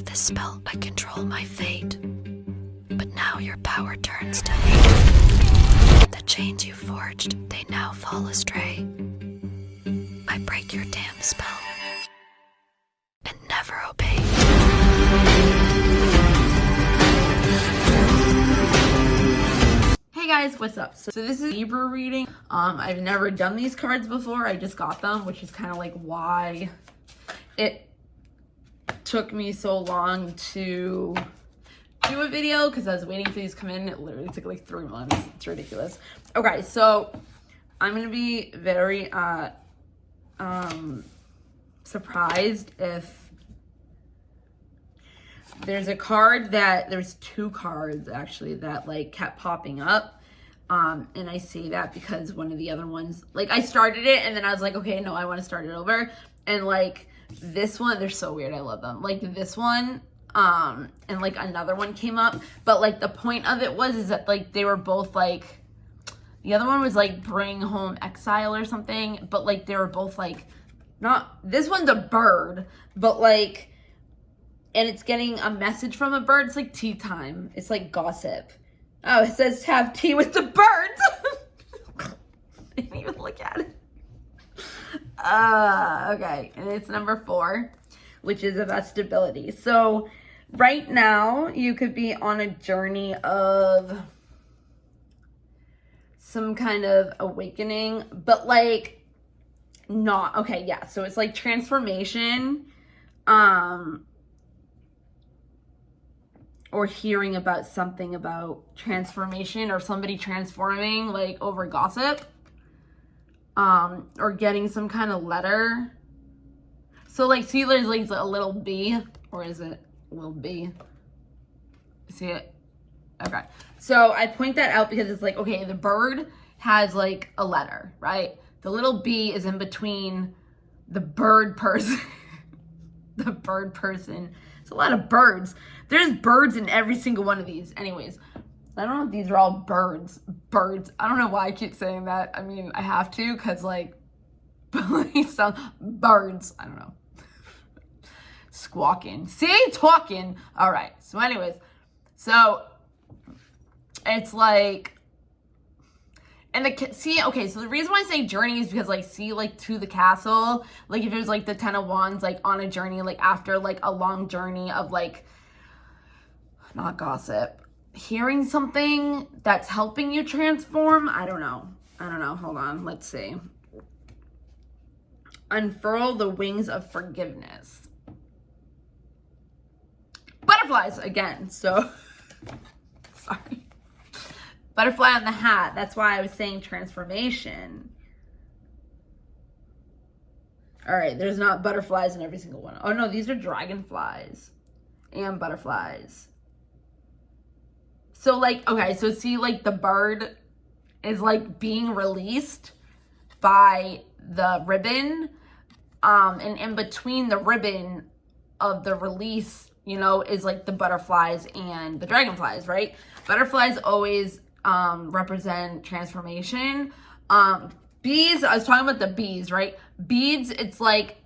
With this spell, I control my fate. But now your power turns to hate. The chains you forged, they now fall astray. I break your damn spell and never obey. Hey guys, what's up? So this is Libra reading. I've never done these cards before. I just got them, which is kind of like why it took me so long to do a video, because I was waiting for these to come in. It literally took like 3 months. It's ridiculous. Okay, so I'm gonna be very surprised if there's there's 2 cards actually that like kept popping up. And I say that because one of the other ones, like I started it and then I was like, okay, no, I want to start it over. And like this one, they're so weird. I love them. Like this one, and like another one came up, but like the point of it is that like they were both like, the other one was like bring home exile or something, but like they were both like, not, this one's a bird, but like, and it's getting a message from a bird. It's like tea time. It's like gossip. Oh, it says have tea with the birds. I didn't even look at it. Okay, and it's number 4, which is about stability. So right now you could be on a journey of some kind of awakening, but like not, okay, yeah. So it's like transformation, or hearing about something about transformation or somebody transforming like over gossip, or getting some kind of letter. So like, see, there's like a little bee, or is it a little bee? See it? Okay. So I point that out because it's like, okay, the bird has like a letter, right? The little bee is in between the bird person. The bird person. It's a lot of birds. There's birds in every single one of these. Anyways, I don't know if these are all birds. Birds. I don't know why I keep saying that. I mean, I have to, because like, sound birds. I don't know. Squawking. See? Talking. All right. So anyways, so it's like, and see, okay, so the reason why I say journey is because like, see, like to the castle, like if it was like the 10 of Wands, like on a journey, like after like a long journey of like, not gossip, hearing something that's helping you transform. I don't know. Hold on. Let's see. Unfurl the wings of forgiveness. Butterflies again. So, sorry. Butterfly on the hat. That's why I was saying transformation. All right. There's not butterflies in every single one. Oh no, these are dragonflies and butterflies. So like, okay, so see like the bird is like being released by the ribbon. And in between the ribbon of the release, you know, is like the butterflies and the dragonflies, right? Butterflies always represent transformation. Bees, I was talking about the bees, right? Beads, it's like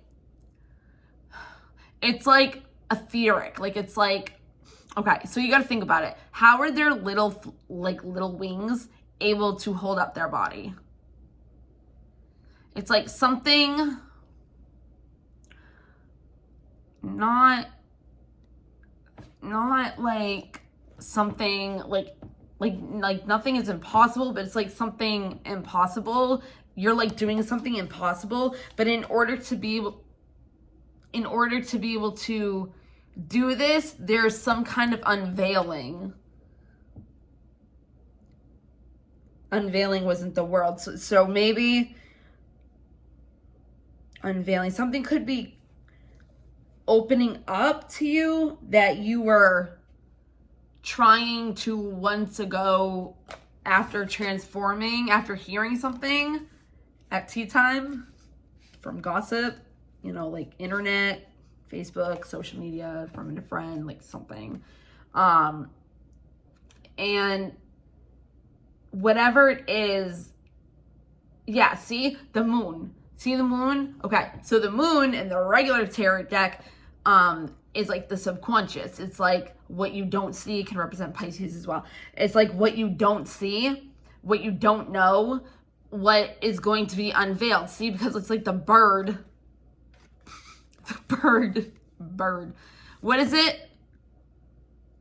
etheric. Like it's like, okay, so you got to think about it. How are their little wings able to hold up their body? It's like something not like something like nothing is impossible, but it's like something impossible. You're like doing something impossible, but in order to be able to do this, there's some kind of unveiling. Unveiling wasn't the word. So maybe unveiling. Something could be opening up to you that you were trying to once ago after transforming, after hearing something at tea time from gossip, you know, like internet, Facebook, social media, from a friend, like something. And whatever it is, yeah, see the moon. See the moon? Okay, so the moon in the regular tarot deck is like the subconscious. It's like what you don't see. Can represent Pisces as well. It's like what you don't see, what you don't know, what is going to be unveiled. See, because it's like the bird. The bird. What is it?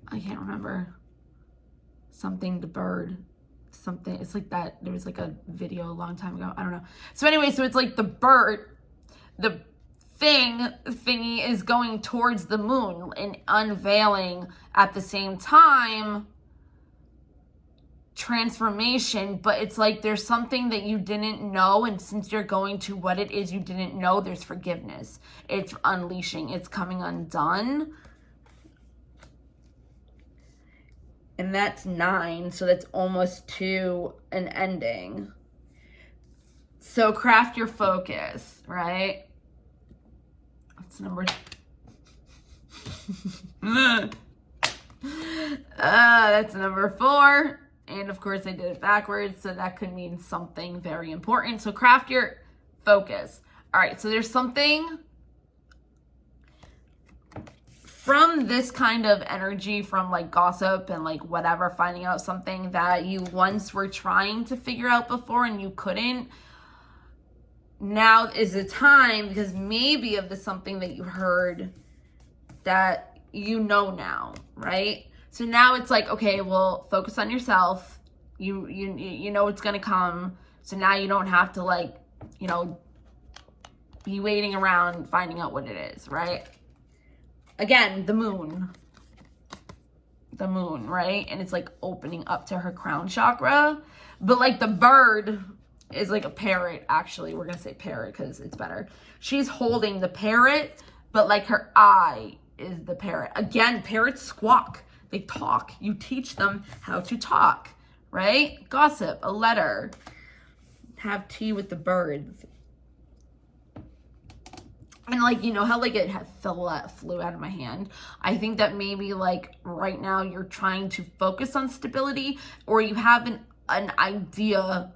I can't remember. Something to bird. Something. It's like that. There was like a video a long time ago. I don't know. So anyway, so it's like the bird, the thingy is going towards the moon and unveiling at the same time transformation, but it's like there's something that you didn't know, and since you're going to what it is you didn't know, there's forgiveness. It's unleashing. It's coming undone. And that's 9, so that's almost to an ending. So craft your focus, right? That's number... that's number 4. And of course I did it backwards, so that could mean something very important. So craft your focus. All right, so there's something from this kind of energy, from like gossip and like whatever, finding out something that you once were trying to figure out before and you couldn't. Now is the time, because maybe of the something that you heard that you know now, right? So now it's like, okay, well, focus on yourself. You know it's gonna come. So now you don't have to like, you know, be waiting around finding out what it is, right? Again, the moon, right? And it's like opening up to her crown chakra. But like the bird is like a parrot, actually. We're gonna say parrot because it's better. She's holding the parrot, but like her eye is the parrot. Again, parrots squawk. They talk. You teach them how to talk, right? Gossip, a letter. Have tea with the birds. And like, you know how like it flew out of my hand? I think that maybe like right now you're trying to focus on stability, or you have an idea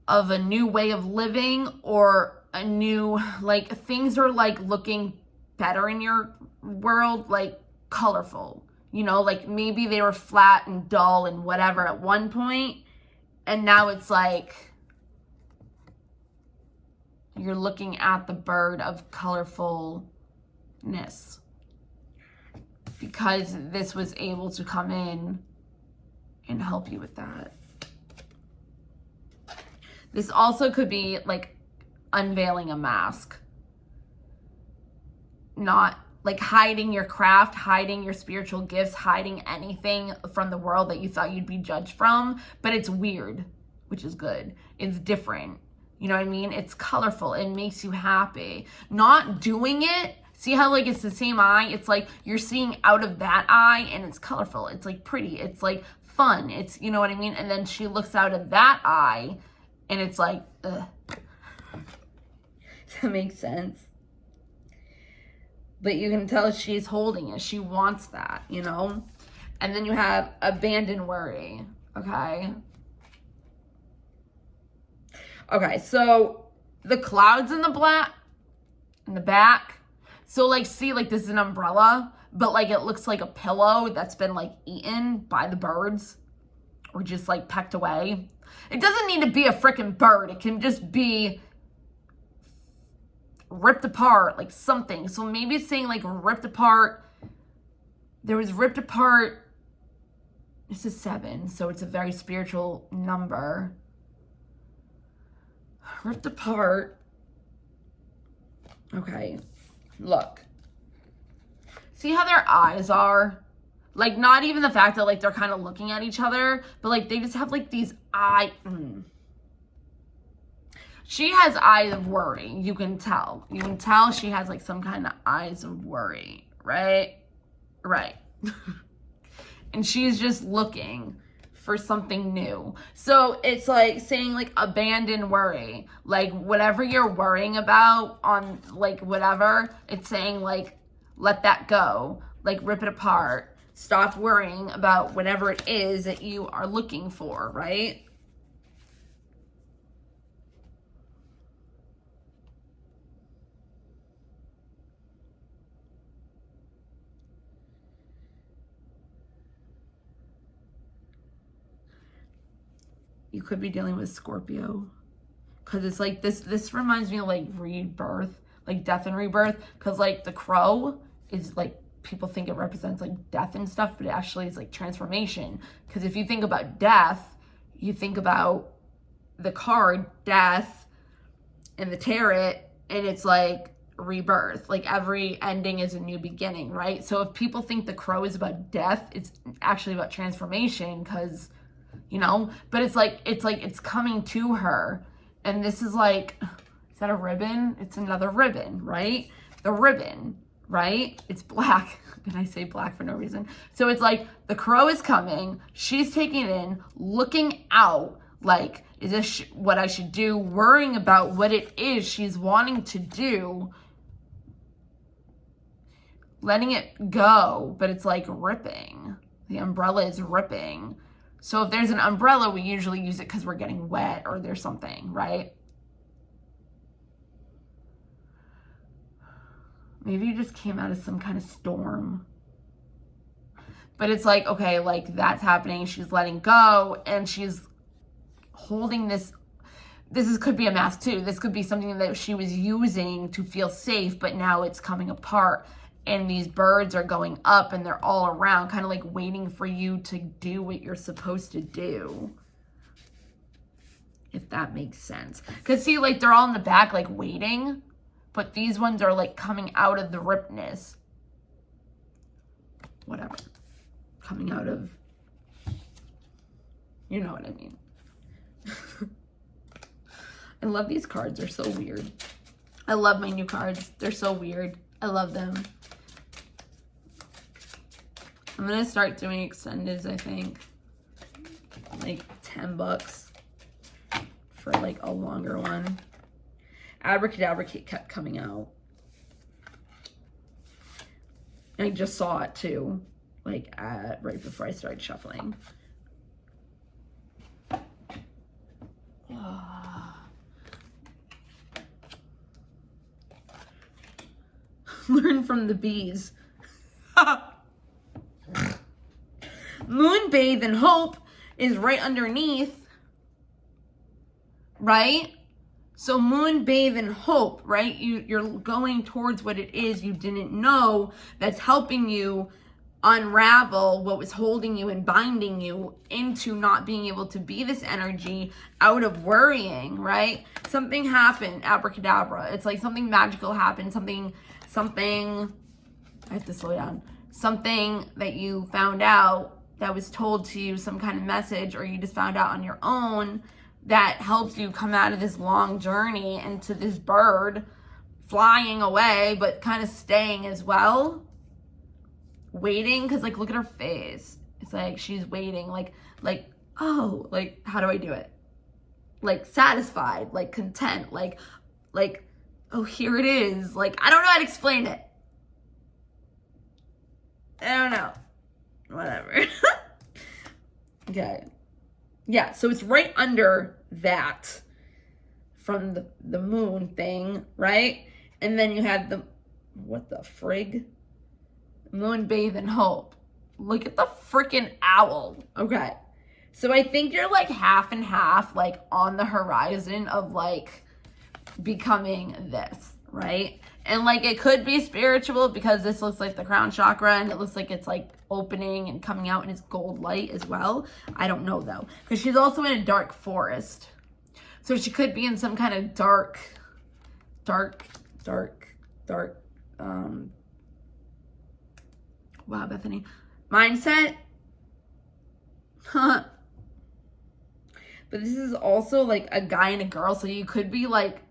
of a new way of living, or a new, like, things are like looking better in your world, like colorful, you know, like maybe they were flat and dull and whatever at one point, and now it's like you're looking at the bird of colorfulness because this was able to come in and help you with that. This also could be like unveiling a mask, not like hiding your craft, hiding your spiritual gifts, hiding anything from the world that you thought you'd be judged from. But it's weird, which is good. It's different. You know what I mean? It's colorful. It makes you happy. Not doing it. See how like it's the same eye? It's like you're seeing out of that eye and it's colorful. It's like pretty. It's like fun. It's, you know what I mean? And then she looks out of that eye and it's like, ugh. Does that make sense? But you can tell she's holding it. She wants that, you know? And then you have abandon worry, okay? Okay, so the clouds in the back. So like, see, like this is an umbrella, but like it looks like a pillow that's been like eaten by the birds or just like pecked away. It doesn't need to be a freaking bird. It can just be ripped apart, like something. So maybe it's saying like ripped apart. There was ripped apart. This is 7, so it's a very spiritual number. Ripped apart. Okay, look. See how their eyes are? Like, not even the fact that like they're kind of looking at each other, but like they just have like these She has eyes of worry. You can tell. You can tell she has like some kind of eyes of worry, right? Right. And she's just looking for something new. So it's like saying like abandon worry. Like whatever you're worrying about on like whatever, it's saying like let that go. Like rip it apart. Stop worrying about whatever it is that you are looking for, right? You could be dealing with Scorpio. Because it's like this reminds me of like rebirth, like death and rebirth. Because like the crow is like, people think it represents like death and stuff, but it actually is like transformation. Because if you think about death, you think about the card, death, and the tarot, and it's like rebirth. Like every ending is a new beginning, right? So if people think the crow is about death, it's actually about transformation, because, you know, but it's coming to her. And this is like, is that a ribbon? It's another ribbon, right? The ribbon, right? It's black. And I say black for no reason. So it's like the crow is coming. She's taking it in, looking out, like, is this what I should do? Worrying about what it is she's wanting to do. Letting it go, but it's like ripping. The umbrella is ripping. So if there's an umbrella, we usually use it because we're getting wet or there's something, right? Maybe you just came out of some kind of storm. But it's like, okay, like that's happening. She's letting go and she's holding this. Could be a mask too. This could be something that she was using to feel safe, but now it's coming apart. And these birds are going up and they're all around, kind of like waiting for you to do what you're supposed to do. If that makes sense. Because see, like they're all in the back, like waiting. But these ones are like coming out of the ripness. Whatever. Coming out of, you know what I mean. I love these cards. They're so weird. I love my new cards. They're so weird. I love them. I'm going to start doing extendeds, I think. Like $10 for like a longer one. Abracadabra kept coming out. I just saw it too. Like right before I started shuffling. Learn from the bees. Moon, bathe, and hope is right underneath, right? So moon, bathe, and hope, right? You're going towards what it is you didn't know that's helping you unravel what was holding you and binding you into not being able to be this energy out of worrying, right? Something happened, abracadabra. It's like something magical happened, something, I have to slow down. Something that you found out that was told to you, some kind of message, or you just found out on your own that helps you come out of this long journey into this bird flying away, but kind of staying as well. Waiting, because like look at her face. It's like she's waiting, like oh, like how do I do it? Like satisfied, like content, like oh, here it is. Like I don't know how to explain it. I don't know. Whatever. Okay. Yeah, so it's right under that from the moon thing, right? And then you had the, what the frig? Moon, bathe, and hope. Look at the freaking owl. Okay. So I think you're like half and half, like on the horizon of like becoming this, right? And like it could be spiritual because this looks like the crown chakra and it looks like it's like opening and coming out in its gold light as well. I don't know though, because she's also in a dark forest. So she could be in some kind of dark, wow, Bethany, mindset. But this is also like a guy and a girl. So you could be like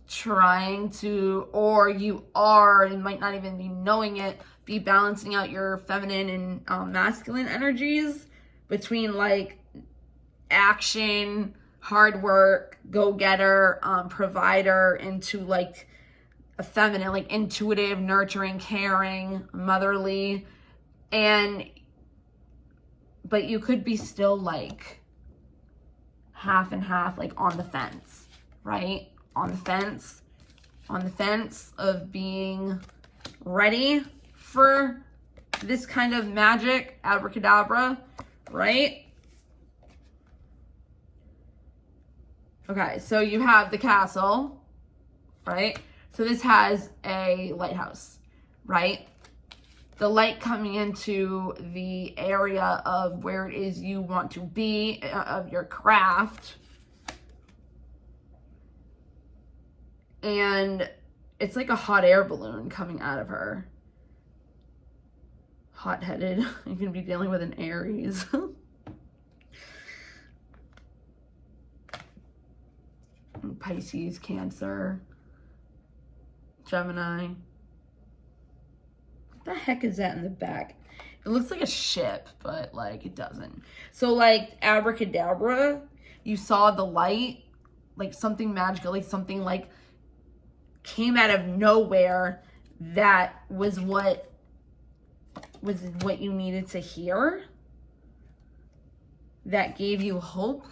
trying to, or you are, and might not even be knowing it, be balancing out your feminine and masculine energies between like action, hard work, go-getter, provider, into like a feminine, like intuitive, nurturing, caring, motherly, but you could be still like half and half, like on the fence, right? On the fence of being ready for this kind of magic, abracadabra, right? Okay, so you have the castle, right? So this has a lighthouse, right? The light coming into the area of where it is you want to be, of your craft. And it's like a hot air balloon coming out of her. Hot-headed. You're going to be dealing with an Aries. Pisces, Cancer, Gemini. What the heck is that in the back? It looks like a ship, but like it doesn't. So like abracadabra, you saw the light, like something magical, like something like came out of nowhere that was what you needed to hear, that gave you hope.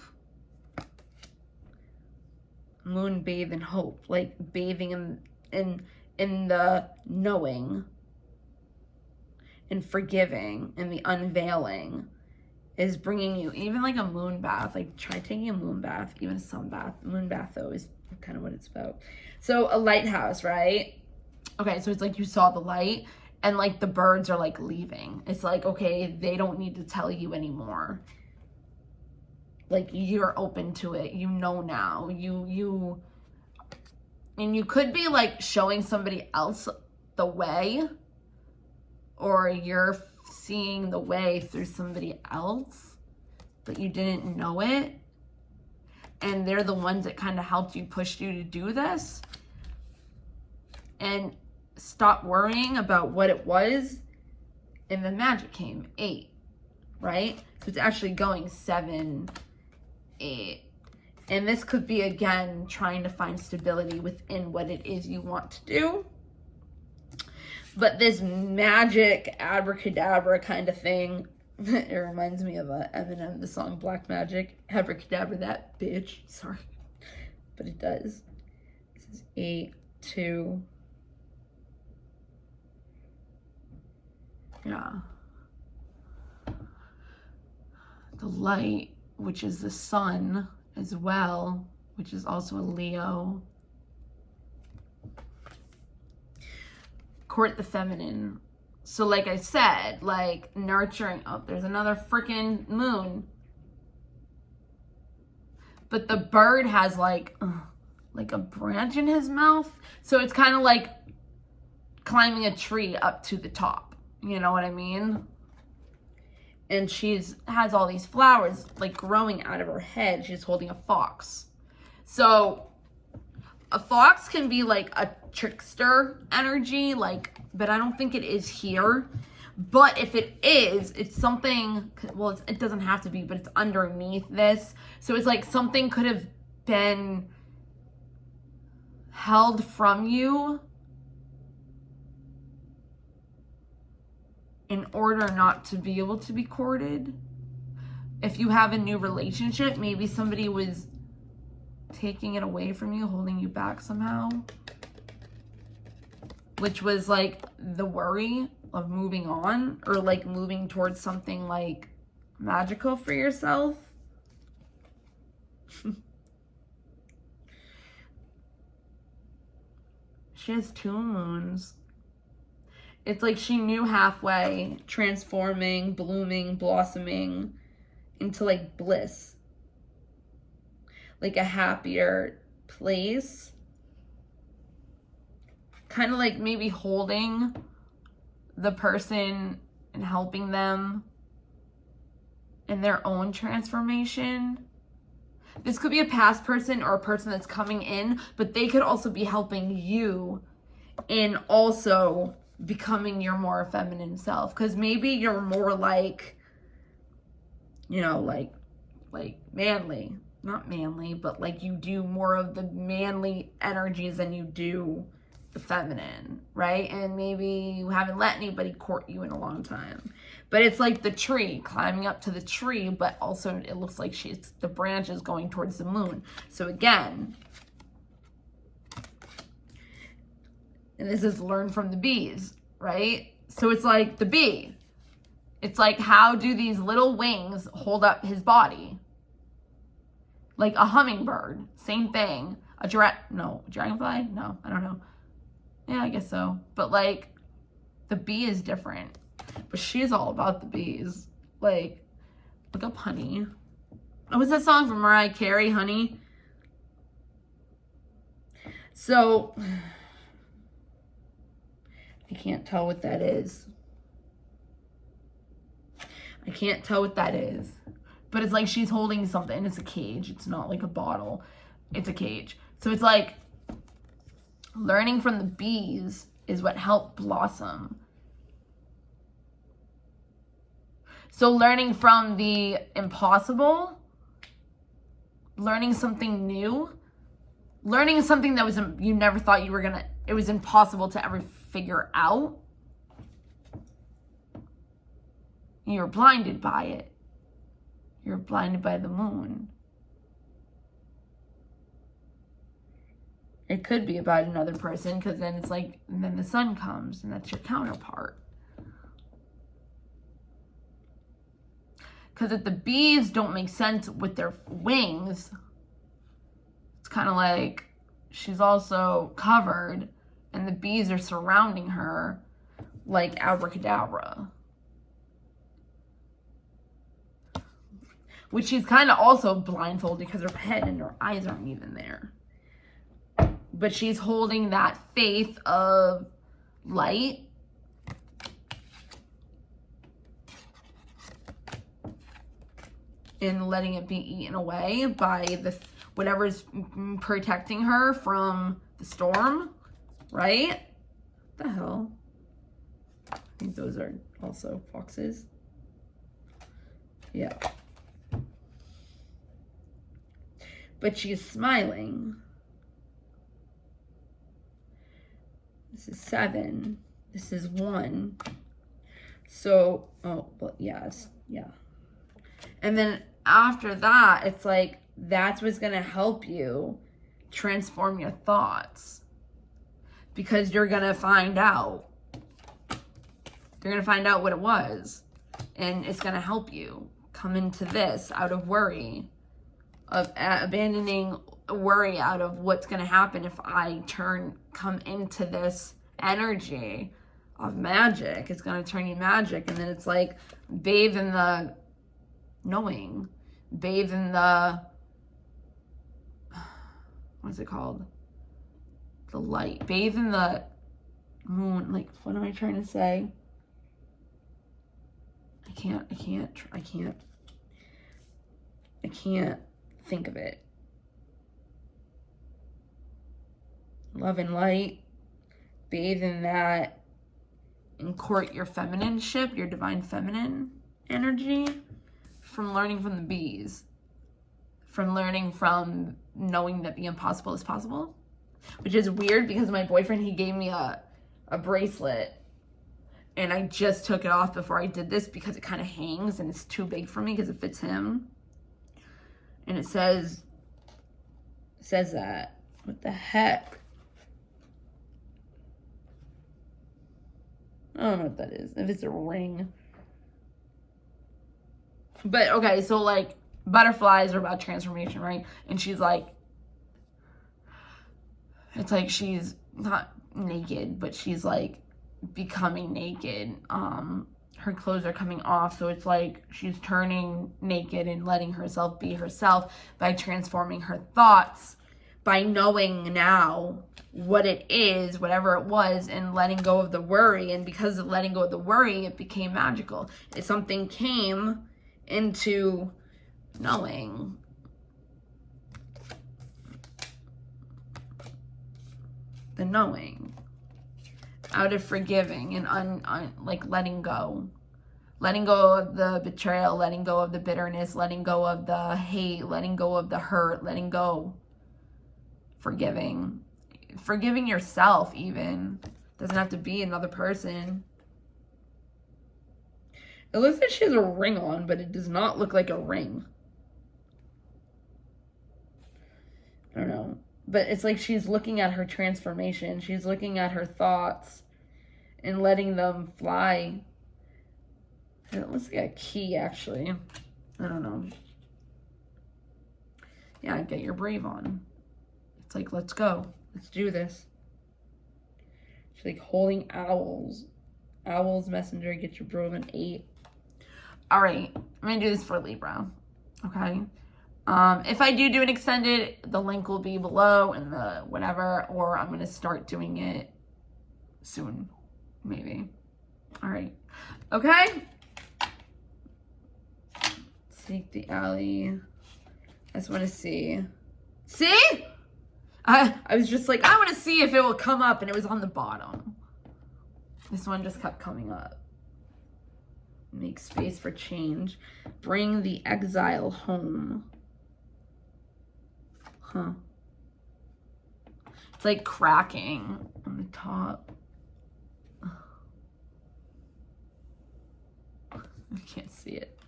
Moon bathe in hope, like bathing in the knowing and forgiving and the unveiling is bringing you even like a moon bath. Like try taking a moon bath, even a sun bath. Moon bath though is kind of what it's about. So a lighthouse, right? Okay, so it's like you saw the light and like the birds are like leaving. It's like, okay, they don't need to tell you anymore. Like you're open to it, you know now. And you could be like showing somebody else the way, or you're seeing the way through somebody else, but you didn't know it. And they're the ones that kind of helped you, pushed you to do this. And stop worrying about what it was. And the magic came 8, right? So it's actually going 7, 8. And this could be, again, trying to find stability within what it is you want to do. But this magic abracadabra kind of thing, it reminds me of Eminem, the song Black Magic. Abracadabra, that bitch. Sorry. But it does. This is 8, 2. Yeah. The light, which is the sun as well, which is also a Leo. Court the feminine. So like I said, like nurturing. Oh, there's another freaking moon. But the bird has like a branch in his mouth. So it's kind of like climbing a tree up to the top. You know what I mean? And has all these flowers like growing out of her head. She's holding a fox. So a fox can be like a trickster energy, like, but I don't think it is here. But if it is, it's something, well, it doesn't have to be, but it's underneath this. So it's like something could have been held from you in order not to be able to be courted. If you have a new relationship, maybe somebody was taking it away from you, holding you back somehow, which was like the worry of moving on or like moving towards something like magical for yourself. She has 2 moons. It's like she knew halfway, transforming, blooming, blossoming into like bliss. Like a happier place. Kind of like maybe holding the person and helping them in their own transformation. This could be a past person or a person that's coming in, but they could also be helping you in also becoming your more feminine self. Because maybe you're more like, you know, like manly. Not manly, but like you do more of the manly energies than you do the feminine, right? And maybe you haven't let anybody court you in a long time. But it's like the tree, climbing up to the tree, but also it looks like the branch is going towards the moon. So again, and this is learn from the bees, right? So it's like the bee. It's like, how do these little wings hold up his body? Like a hummingbird, same thing. Dragonfly? No, I don't know. Yeah, I guess so. But like, the bee is different. But she's all about the bees. Like, look up Honey. What was that song from Mariah Carey, Honey? So, I can't tell what that is. I can't tell what that is. But it's like she's holding something. It's a cage. It's not like a bottle. It's a cage. So it's like learning from the bees is what helped blossom. So learning from the impossible, learning something new, learning something that was you never thought you were gonna, it was impossible to ever figure out. You were blinded by it. You're blinded by the moon. It could be about another person, because then it's like, and then the sun comes, and that's your counterpart. Because if the bees don't make sense with their wings, it's kind of like she's also covered, and the bees are surrounding her like abracadabra. Which she's kind of also blindfolded because her head and her eyes aren't even there. But she's holding that faith of light. And letting it be eaten away by the whatever's protecting her from the storm. Right? What the hell? I think those are also foxes. Yeah. But she's smiling. This is 7. This is 1. So, oh, well, yes, yeah. And then after that, it's like, that's what's going to help you transform your thoughts. Because you're going to find out. You're going to find out what it was. And it's going to help you come into this out of worry. Of abandoning worry out of what's going to happen if I come into this energy of magic. It's going to turn you magic. And then it's like, bathe in the knowing. Bathe in the, what's it called? The light. Bathe in the moon. Like, what am I trying to say? I can't think of it. Love and light. Bathe in that. And court your feminineship, your divine feminine energy from learning from the bees. From learning from knowing that the impossible is possible. Which is weird because my boyfriend, he gave me a bracelet. And I just took it off before I did this because it kind of hangs and it's too big for me because it fits him. And it says that. What the heck? I don't know what that is. If it's a ring. But, okay, so, like, butterflies are about transformation, right? And she's, like, it's like she's not naked, but she's, like, becoming naked. Her clothes are coming off, so it's like she's turning naked and letting herself be herself by transforming her thoughts, by knowing now what it is, whatever it was, and letting go of the worry. And because of letting go of the worry, it became magical. If something came into knowing. The knowing. Out of forgiving and like letting go. Letting go of the betrayal, letting go of the bitterness, letting go of the hate, letting go of the hurt, letting go. Forgiving. Forgiving yourself even. Doesn't have to be another person. It looks like she has a ring on, but it does not look like a ring. I don't know. But it's like she's looking at her transformation. She's looking at her thoughts and letting them fly. It looks like a key, actually. I don't know. Yeah, get your brave on. It's like, let's go. Let's do this. She's like holding owls. Owls messenger, get your brave on 8. All right, I'm gonna do this for Libra. Okay. If I do an extended, the link will be below in the whatever, or I'm gonna start doing it soon, maybe. All right. Okay. Seek the alley. I just want to see. See? I was just like, I want to see if it will come up, and it was on the bottom. This one just kept coming up. Make space for change. Bring the exile home. Huh. It's like cracking on the top. I can't see it.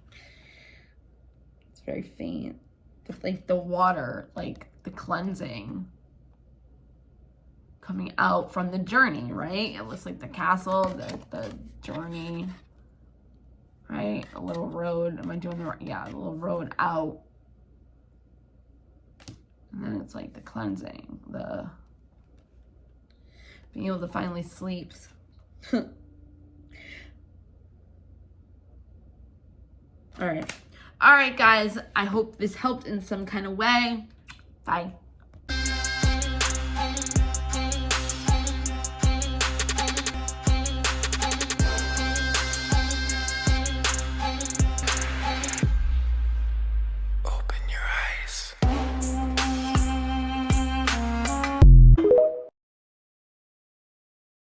It's very faint. But like the water, like the cleansing coming out from the journey, right? It looks like the castle, the journey, right? A little road. Am I doing the right? Yeah, a little road out. And then it's like the cleansing, the being able to finally sleep. All right. All right, guys. I hope this helped in some kind of way. Bye.